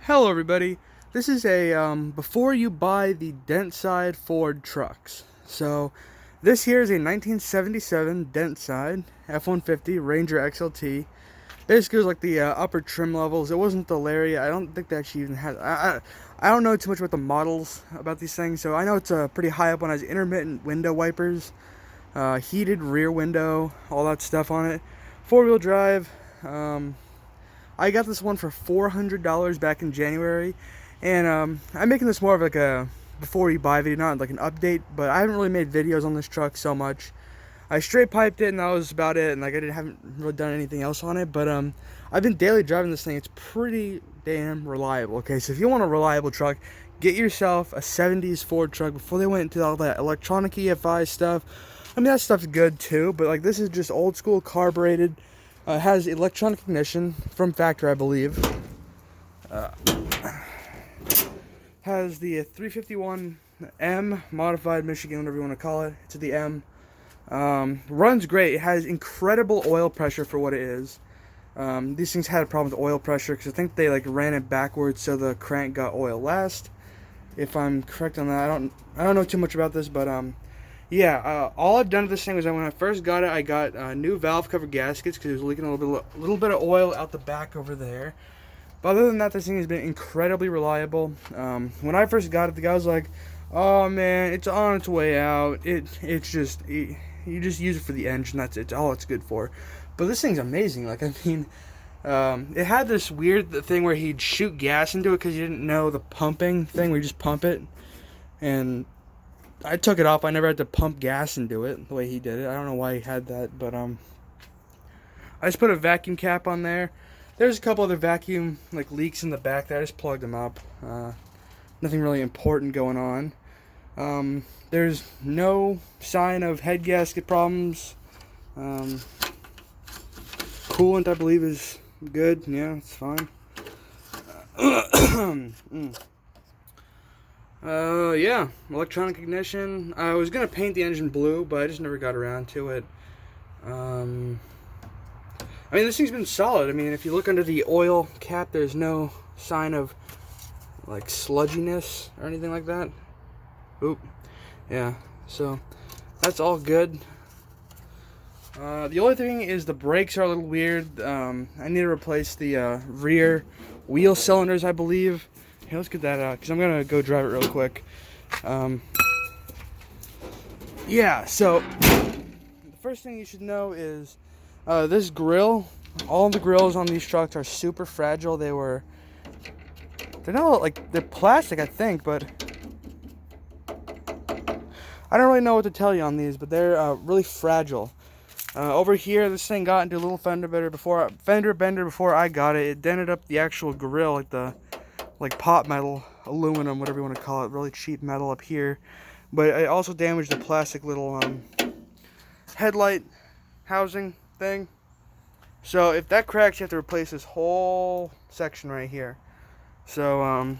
Hello everybody, this is a before you buy the dent side Ford trucks. So this here is a 1977 dent side F-150 Ranger XLT. Basically it was like the upper trim levels. It wasn't the Lariat. I don't think that she even had, I don't know too much about the models about these things, so I know it's pretty high up on. It has intermittent window wipers, heated rear window, all that stuff on it. Four-wheel drive. I got this one for $400 back in January, and I'm making this more of like a before you buy video, not like an update, but I haven't really made videos on this truck so much. I straight piped it and that was about it, and like haven't really done anything else on it, but I've been daily driving this thing. It's pretty damn reliable. Okay, so if you want a reliable truck, get yourself a 70s Ford truck before they went into all that electronic EFI stuff. I mean, that stuff's good too, but like this is just old school carbureted. Has electronic ignition from factory, I believe. Has the 351M modified Michigan, whatever you want to call it. It's the M. Runs great. It has incredible oil pressure for what it is. These things had a problem with oil pressure because I think they like ran it backwards so the crank got oil last. If I'm correct on that, I don't know too much about this, but yeah, all I've done to this thing was when I first got it, I got new valve cover gaskets because it was leaking a little bit of oil out the back over there. But other than that, this thing has been incredibly reliable. When I first got it, the guy was like, "Oh man, it's on its way out. It's just you just use it for the engine. That's it. All it's good for." But this thing's amazing. Like, I mean, it had this weird thing where he'd shoot gas into it because he didn't know the pumping thing where you just pump it, and I took it off. I never had to pump gas into it the way he did it. I don't know why he had that, but I just put a vacuum cap on there. There's a couple other vacuum like leaks in the back there. I just plugged them up. Nothing really important going on. There's no sign of head gasket problems. Coolant, I believe, is good. Yeah, it's fine. Yeah, electronic ignition. I was gonna paint the engine blue, but I just never got around to it. I mean, this thing's been solid. I mean, if you look under the oil cap, there's no sign of like sludginess or anything like that. Oop. Yeah, so that's all good. The only thing is the brakes are a little weird. I need to replace the rear wheel cylinders, I believe. Hey, let's get that out because I'm gonna go drive it real quick. Yeah, so the first thing you should know is this grill. All the grills on these trucks are super fragile. They're not like they're plastic, I think, but I don't really know what to tell you on these. But they're really fragile. Over here, this thing got into a little fender bender before I got it. It dented up the actual grill, like pot metal, aluminum, whatever you want to call it, really cheap metal up here. But it also damaged the plastic little headlight housing thing. So if that cracks, you have to replace this whole section right here. So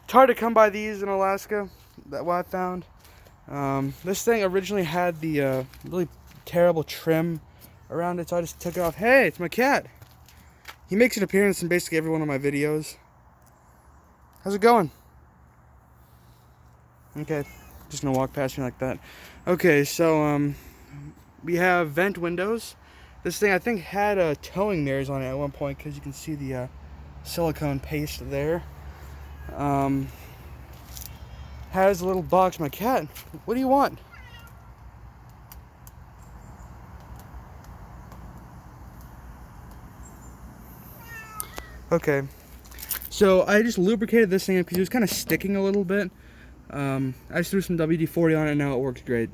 it's hard to come by these in Alaska, that's what I found. This thing originally had the really terrible trim around it, so I just took it off. Hey, it's my cat. He makes an appearance in basically every one of my videos. How's it going? Okay, just gonna walk past me like that. Okay, so we have vent windows. This thing I think had towing mirrors on it at one point because you can see the silicone paste there. Has a little box. My cat, what do you want? Okay. So I just lubricated this thing because it was kind of sticking a little bit. I just threw some WD-40 on it and now it works great.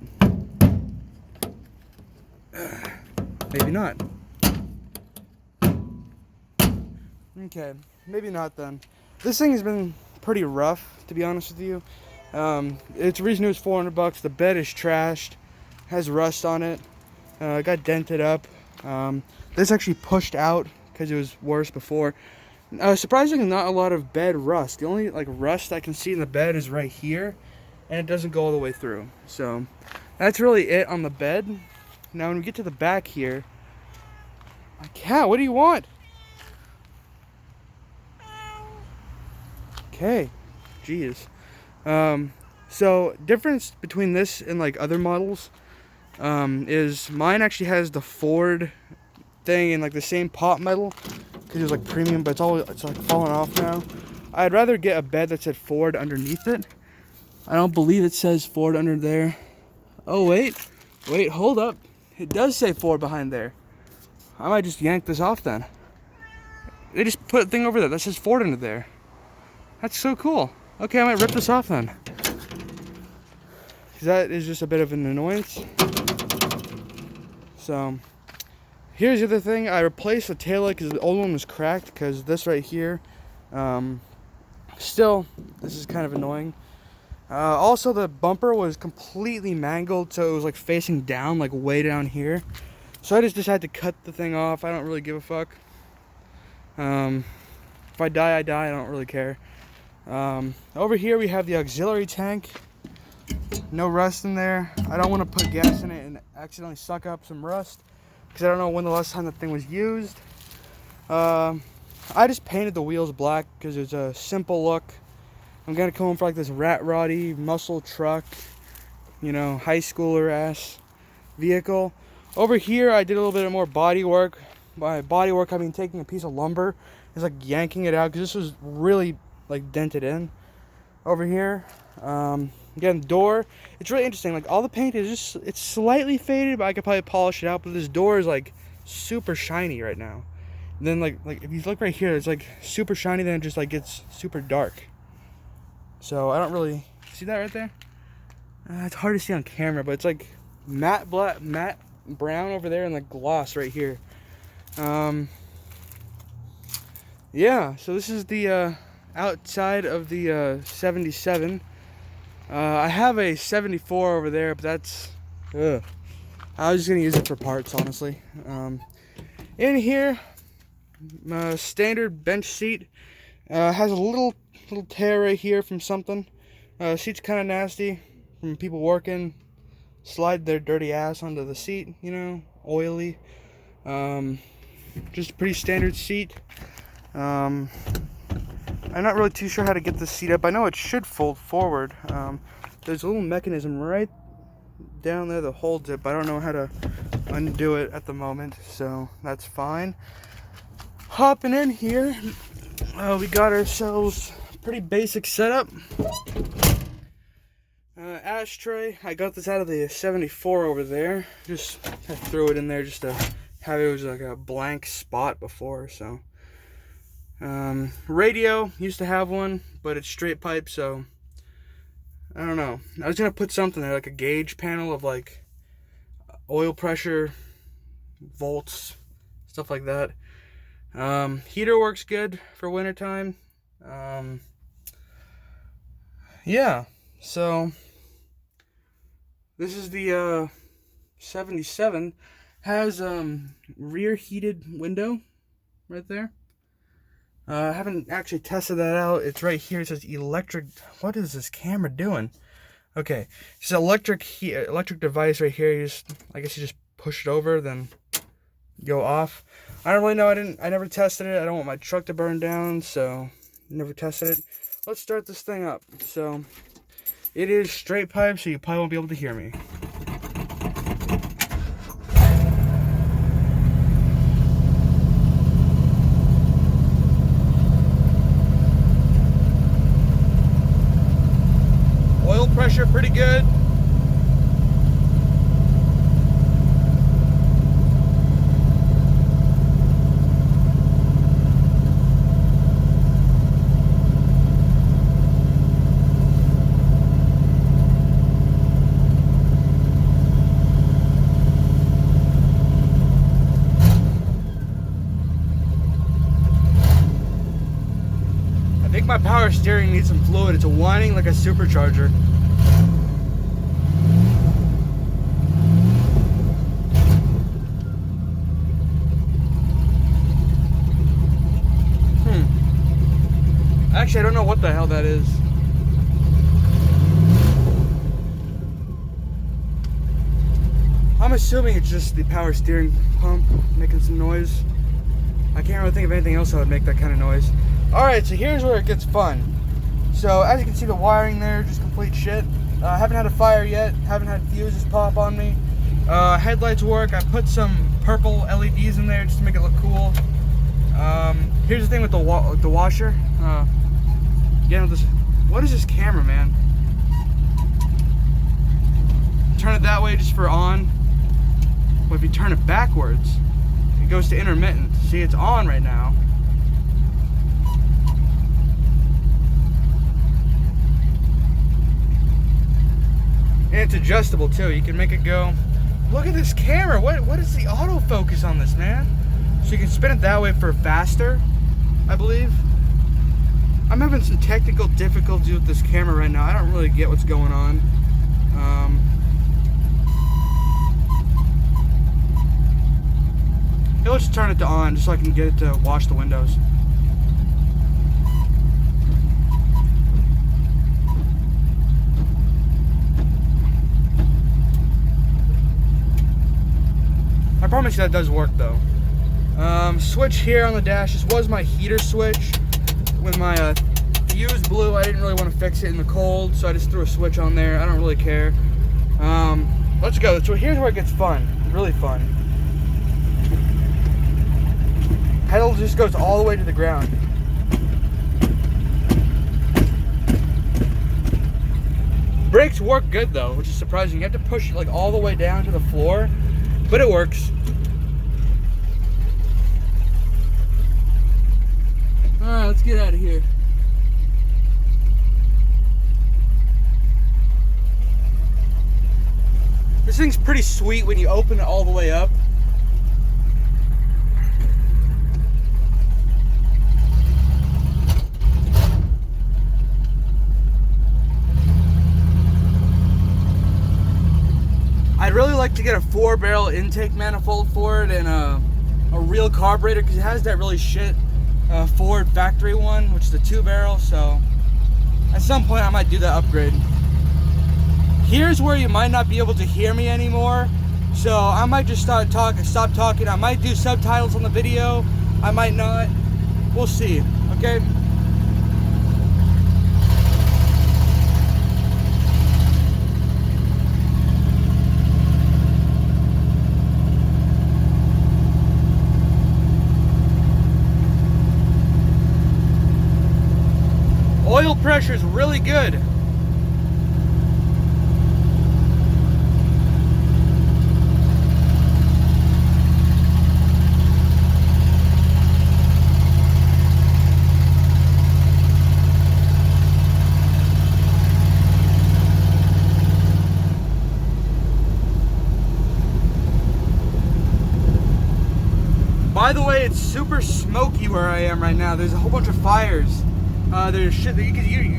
Maybe not. Okay, maybe not then. This thing has been pretty rough, to be honest with you. It's the reason it was $400. The bed is trashed, has rust on it. Got dented up. This actually pushed out because it was worse before. Surprisingly, not a lot of bed rust. The only like rust I can see in the bed is right here, and it doesn't go all the way through. So that's really it on the bed. Now when we get to the back here, my cat, what do you want? Okay, jeez. So difference between this and like other models is mine actually has the Ford thing in like the same pot metal because it was like premium, but it's like falling off now. I'd rather get a bed that said Ford underneath it. I don't believe it says Ford under there. Oh wait, hold up. It does say Ford behind there. I might just yank this off then. They just put a thing over there that says Ford under there. That's so cool. Okay, I might rip this off then. Because that is just a bit of an annoyance. So, here's the other thing. I replaced the taillight because the old one was cracked. Because this right here, still, this is kind of annoying. Also, the bumper was completely mangled. So, it was like facing down, like way down here. So, I just decided to cut the thing off. I don't really give a fuck. If I die, I die. I don't really care. Over here we have the auxiliary tank. No rust in there. I don't want to put gas in it and accidentally suck up some rust because I don't know when the last time the thing was used. I just painted the wheels black because it's a simple look. I'm gonna come for like this rat roddy muscle truck, you know, high schooler ass vehicle. Over here I did a little bit more body work. By body work I mean taking a piece of lumber, it's like yanking it out because this was really like dented in. Over here, again, door, it's really interesting. Like all the paint is just, it's slightly faded, but I could probably polish it out. But this door is like super shiny right now. And then like if you look right here, it's like super shiny, then it just like gets super dark. So I don't really see that right there. It's hard to see on camera, but it's like matte black, matte brown over there, and like gloss right here. Yeah, so this is the outside of the 77. I have a 74 over there, but that's I was just gonna use it for parts, honestly. In here, standard bench seat, has a little tear right here from something. Seat's kind of nasty from people working, slide their dirty ass onto the seat, you know, oily. Just a pretty standard seat. I'm not really too sure how to get this seat up. I know it should fold forward. There's a little mechanism right down there that holds it, but I don't know how to undo it at the moment, so that's fine. Hopping in here, we got ourselves a pretty basic setup. Ashtray, I got this out of the 74 over there. Just I threw it in there just to have it was like a blank spot before, so. Radio, used to have one, but it's straight pipe, so I don't know. I was gonna put something there, like a gauge panel of like oil pressure, volts, stuff like that. Heater works good for wintertime. Yeah, so this is the 77. Has rear heated window right there. I haven't actually tested that out. It's right here. It says electric. What is this camera doing? Okay, it's an electric device right here. I guess you just push it over, then go off. I don't really know. I never tested it. I don't want my truck to burn down, so never tested it. Let's start this thing up. So it is straight pipe, so you probably won't be able to hear me. Oil pressure pretty good. I think my power steering needs some fluid. It's whining like a supercharger. Actually, I don't know what the hell that is. I'm assuming it's just the power steering pump making some noise. I can't really think of anything else that would make that kind of noise. Alright, so here's where it gets fun. So as you can see, the wiring there, just complete shit. I haven't had a fire yet, haven't had fuses pop on me. Headlights work. I put some purple LEDs in there just to make it look cool. Here's the thing with the washer. Again, with this, what is this camera, man? Turn it that way just for on. But if you turn it backwards, it goes to intermittent. See, it's on right now. And it's adjustable too. You can make it go. Look at this camera. What is the autofocus on this, man? So you can spin it that way for faster, I believe. I'm having some technical difficulties with this camera right now. I don't really get what's going on. Let's just turn it to on just so I can get it to wash the windows. I promise you that does work though. Switch here on the dash. This was my heater switch. When my fuse blew, I didn't really want to fix it in the cold, so I just threw a switch on there. I don't really care. Let's go. So here's where it gets fun. Really fun. Pedal just goes all the way to the ground. Brakes work good though, which is surprising. You have to push it like all the way down to the floor, but it works. Alright, let's get out of here. This thing's pretty sweet when you open it all the way up. I'd really like to get a 4-barrel intake manifold for it and a real carburetor, because it has that really shit Ford factory one, which is a 2-barrel. So at some point I might do that upgrade. Here's where you might not be able to hear me anymore, so I might just stop talking. I might do subtitles on the video, I might not. We'll see. Okay. Oil pressure is really good. By the way, it's super smoky where I am right now. There's a whole bunch of fires. You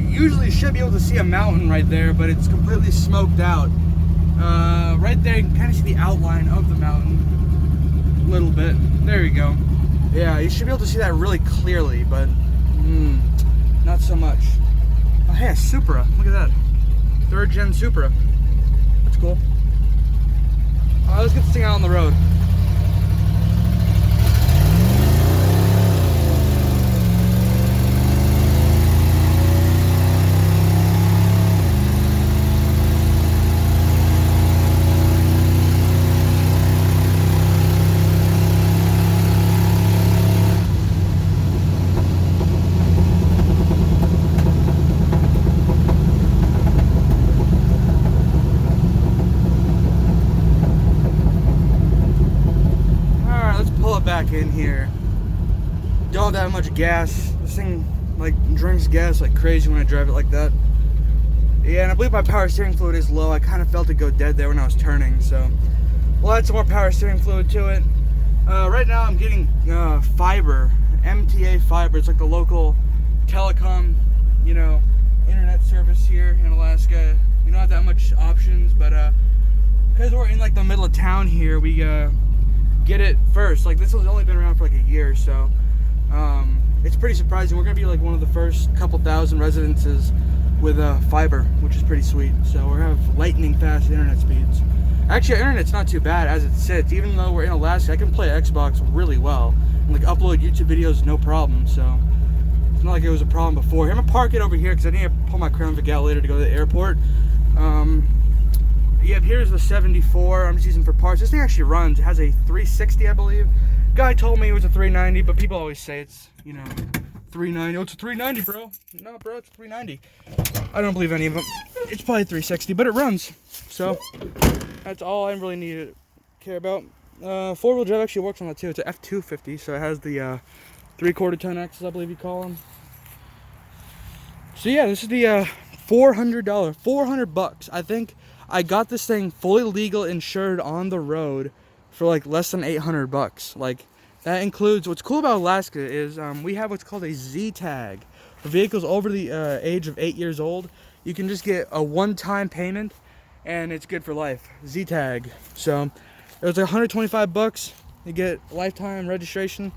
usually should be able to see a mountain right there, but it's completely smoked out. Right there, you can kind of see the outline of the mountain a little bit. There you go. Yeah, you should be able to see that really clearly, but not so much. Oh, hey, a Supra. Look at that. 3rd gen Supra. That's cool. Alright, let's get this thing out on the road. Back in here. Don't have that much gas. This thing like drinks gas like crazy when I drive it like that. Yeah, and I believe my power steering fluid is low. I kind of felt it go dead there when I was turning, so we'll add some more power steering fluid to it. Right now I'm getting fiber, MTA fiber. It's like the local telecom, internet service here in Alaska. We don't have that much options, but because we're in like the middle of town here, we get it first. Like, this has only been around for like a year, so it's pretty surprising. We're gonna be like one of the first couple thousand residences with fiber, which is pretty sweet. So we have lightning fast internet speeds. Actually, our internet's not too bad as it sits. Even though we're in Alaska, I can play Xbox really well and like upload YouTube videos no problem. So It's not like it was a problem before. I'm gonna park it over here because I need to pull my Crown Vic out later to go to the airport. Yeah, here's the 74 I'm just using for parts. This thing actually runs. It has a 360, I believe. Guy told me it was a 390, but people always say it's, you know, 390. Oh, it's a 390, bro. No, bro, it's 390. I don't believe any of them. It's probably 360, but it runs. So that's all I really need to care about. Four-wheel drive actually works on that too. It's a F250, so it has the 3/4 ton axles, I believe you call them. So yeah, this is the $400, 400 bucks. I think I got this thing fully legal insured on the road for like less than 800 bucks. Like that includes, what's cool about Alaska is we have what's called a Z tag. For vehicles over the age of 8 years old, you can just get a one-time payment and it's good for life. Z tag. So it was like 125 bucks. You get lifetime registration.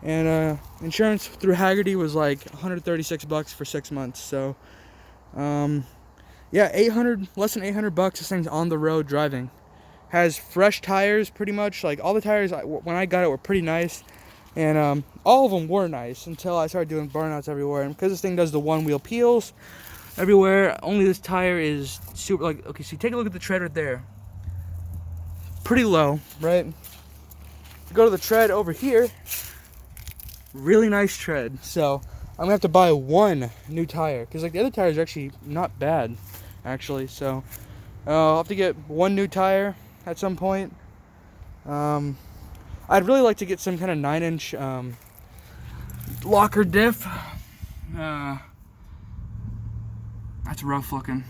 And insurance through Haggerty was like 136 bucks for 6 months. So yeah, less than 800 bucks. This thing's on the road driving. Has fresh tires pretty much. Like all the tires when I got it were pretty nice, and all of them were nice until I started doing burnouts everywhere. And because this thing does the one wheel peels everywhere, only this tire is super, like, okay, so you take a look at the tread right there. Pretty low, right? Go to the tread over here. Really nice tread. So I'm gonna have to buy one new tire because like the other tires are actually not bad, actually. So I'll have to get one new tire at some point. I'd really like to get some kind of 9-inch locker diff. That's rough looking.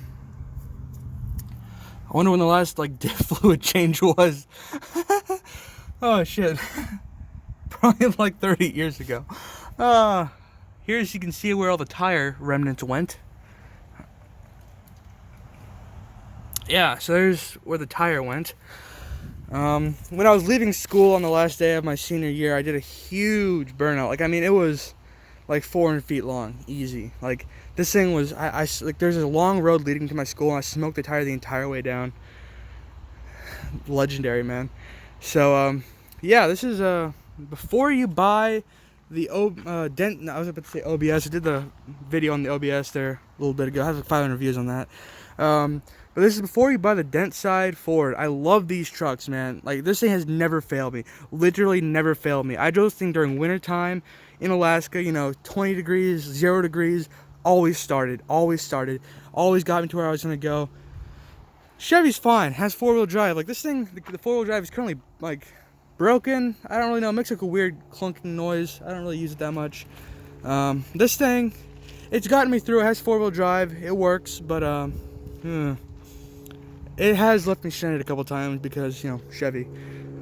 I wonder when the last like diff fluid change was. Oh shit. Probably like 30 years ago. Here you can see where all the tire remnants went. Yeah, so there's where the tire went. When I was leaving school on the last day of my senior year, I did a huge burnout. Like, I mean, it was like 400 feet long, easy. Like, this thing was, like, there's a long road leading to my school, and I smoked the tire the entire way down. Legendary, man. So, yeah, this is, before you buy the dent, I was about to say OBS. I did the video on the OBS there a little bit ago. I have like 500 views on that. But this is before you buy the dent side Ford. I love these trucks, man. Like, this thing has never failed me. Literally never failed me. I drove this thing during winter time in Alaska, you know, 20 degrees, 0 degrees. Always started. Always got me to where I was going to go. Chevy's fine. Has four-wheel drive. Like, this thing, the four-wheel drive is currently, like, broken. I don't really know. It makes like a weird clunking noise. I don't really use it that much. This thing, it's gotten me through. It has four-wheel drive. It works, but it has left me stranded a couple times because, you know, Chevy.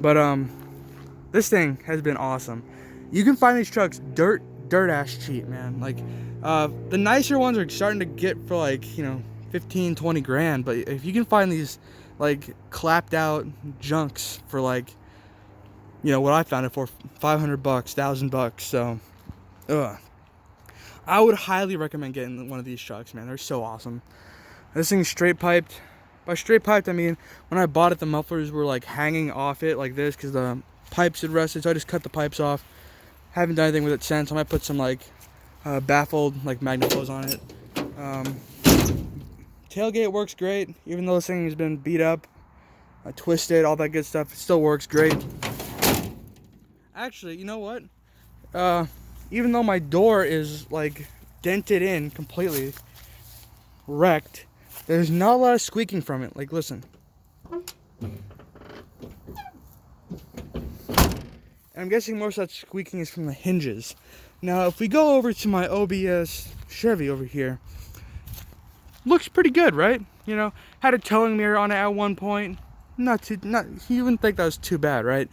But this thing has been awesome. You can find these trucks dirt ass cheap, man. Like the nicer ones are starting to get for like, you know, 15, 20 grand. But if you can find these like clapped out junks for like, you know, what I found it for, 500 bucks, 1,000 bucks. So, I would highly recommend getting one of these trucks, man. They're so awesome. This thing's straight piped. By straight piped, I mean, when I bought it, the mufflers were like hanging off it like this because the pipes had rusted. So I just cut the pipes off. Haven't done anything with it since. I might put some like baffled like magnet hose on it. Tailgate works great, even though this thing has been beat up, twisted, all that good stuff. It still works great. Actually, you know what? Even though my door is like dented in completely, wrecked, there's not a lot of squeaking from it. Like, listen. And I'm guessing most of that squeaking is from the hinges. Now, if we go over to my OBS Chevy over here, looks pretty good, right? You know, had a towing mirror on it at one point. You wouldn't think that was too bad, right?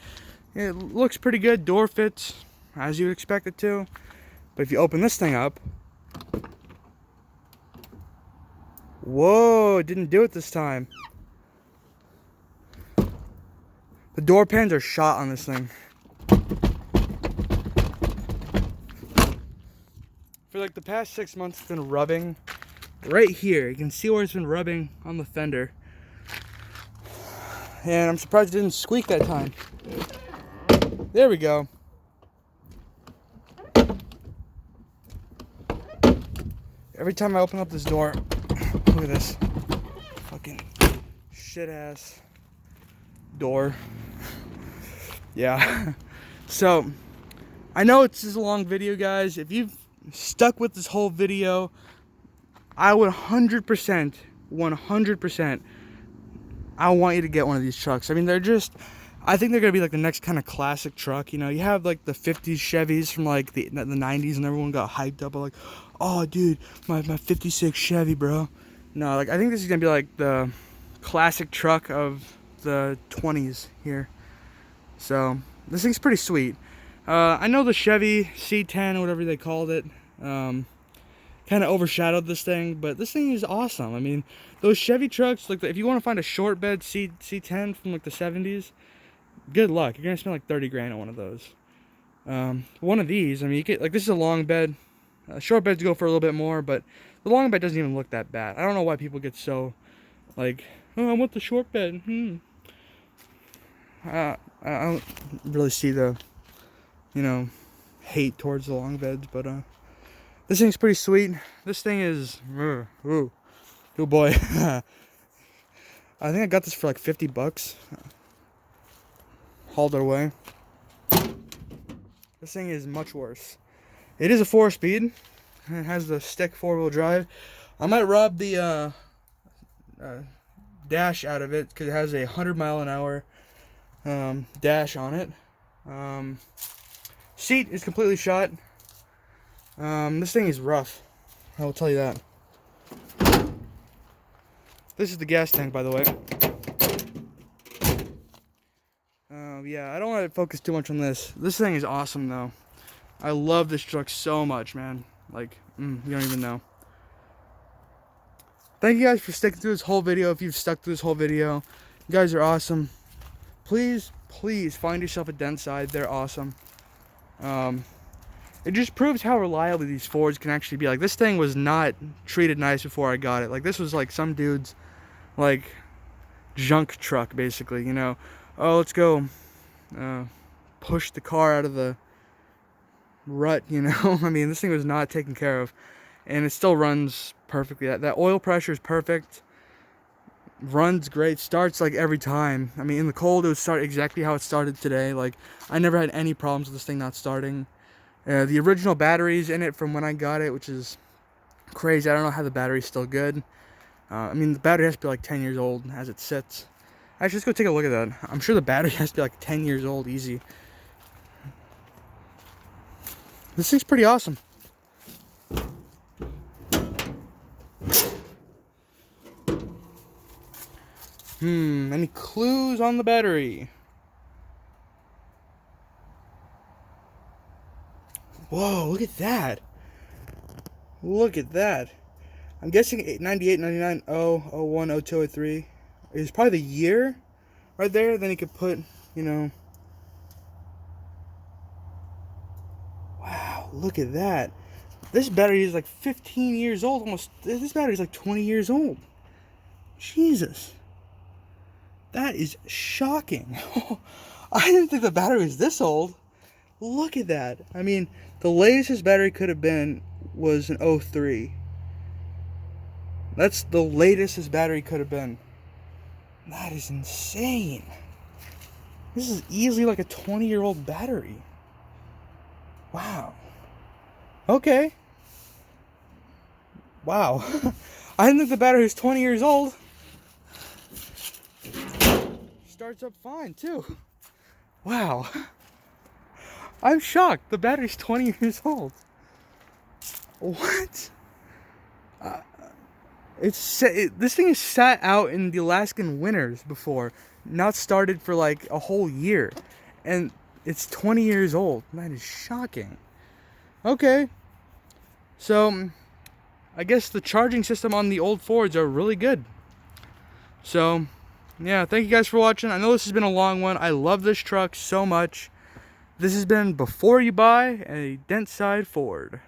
It looks pretty good. Door fits as you would expect it to. But if you open this thing up, whoa, it didn't do it this time. The door pans are shot on this thing. For like the past 6 months, it's been rubbing right here. You can see where it's been rubbing on the fender. And I'm surprised it didn't squeak that time. There we go. Every time I open up this door, look at this fucking shit ass door. Yeah. So I know it's just a long video, guys. If you've stuck with this whole video, I would 100%, I want you to get one of these trucks. I mean, they're just, I think they're gonna be like the next kind of classic truck. You know, you have like the 50s Chevys from like the 90s, and everyone got hyped up like, oh dude, my 56 Chevy, bro. No, like I think this is gonna be like the classic truck of the 20s here. So this thing's pretty sweet. I know the Chevy C10 or whatever they called it kind of overshadowed this thing, but this thing is awesome. I mean, those Chevy trucks, like if you want to find a short bed C10 from like the 70s, good luck. You're gonna spend like 30 grand on one of those. One of these, I mean, you get like, this is a long bed. Short beds go for a little bit more, but the long bed doesn't even look that bad. I don't know why people get so like, oh, I want the short bed. I don't really see the, you know, hate towards the long beds, but this thing's pretty sweet. This thing is, oh boy. I think I got this for like 50 bucks. Hauled it away. This thing is much worse. It is a 4-speed. It has the stick 4-wheel drive. I might rob the dash out of it because it has a 100-mile-an-hour dash on it. Seat is completely shot. This thing is rough, I will tell you that. This is the gas tank, by the way. Yeah, I don't want to focus too much on this. This thing is awesome, though. I love this truck so much, man. Like, you don't even know. Thank you guys for sticking through this whole video. If you've stuck through this whole video, you guys are awesome. Please find yourself a dent side. They're awesome. It just proves how reliable these Fords can actually be. Like, this thing was not treated nice before I got it. Like, this was like some dude's like junk truck, basically, you know. Oh, let's go push the car out of the rut, you know. I mean, this thing was not taken care of, and it still runs perfectly. That oil pressure is perfect. Runs great. Starts like every time. I mean, in the cold, it would start exactly how it started today. Like, I never had any problems with this thing not starting. The original batteries in it from when I got it, which is crazy. I don't know how the battery's still good. I mean, the battery has to be like 10 years old as it sits. Actually, let's go take a look at that. I'm sure the battery has to be like 10 years old, easy. This thing's pretty awesome. Any clues on the battery? Whoa, look at that. Look at that. I'm guessing 98, 99, 0, 01, 02, 03 is probably the year right there. Then you could put, you know. Wow, look at that. This battery is like 15 years old. Almost. This battery is like 20 years old. Jesus. That is shocking. I didn't think the battery was this old. Look at that. I mean, the latest this battery could have been was an 03. That's the latest this battery could have been. That is insane. This is easily like a 20-year-old battery. Wow. Okay. Wow. I didn't think the battery was 20 years old. Starts up fine, too. Wow. I'm shocked. The battery's 20 years old. What? This thing has sat out in the Alaskan winters before. Not started for like a whole year. And it's 20 years old. That is shocking. Okay. So, I guess the charging system on the old Fords are really good. So, yeah, thank you guys for watching. I know this has been a long one. I love this truck so much. This has been Before You Buy a Dent Side Ford.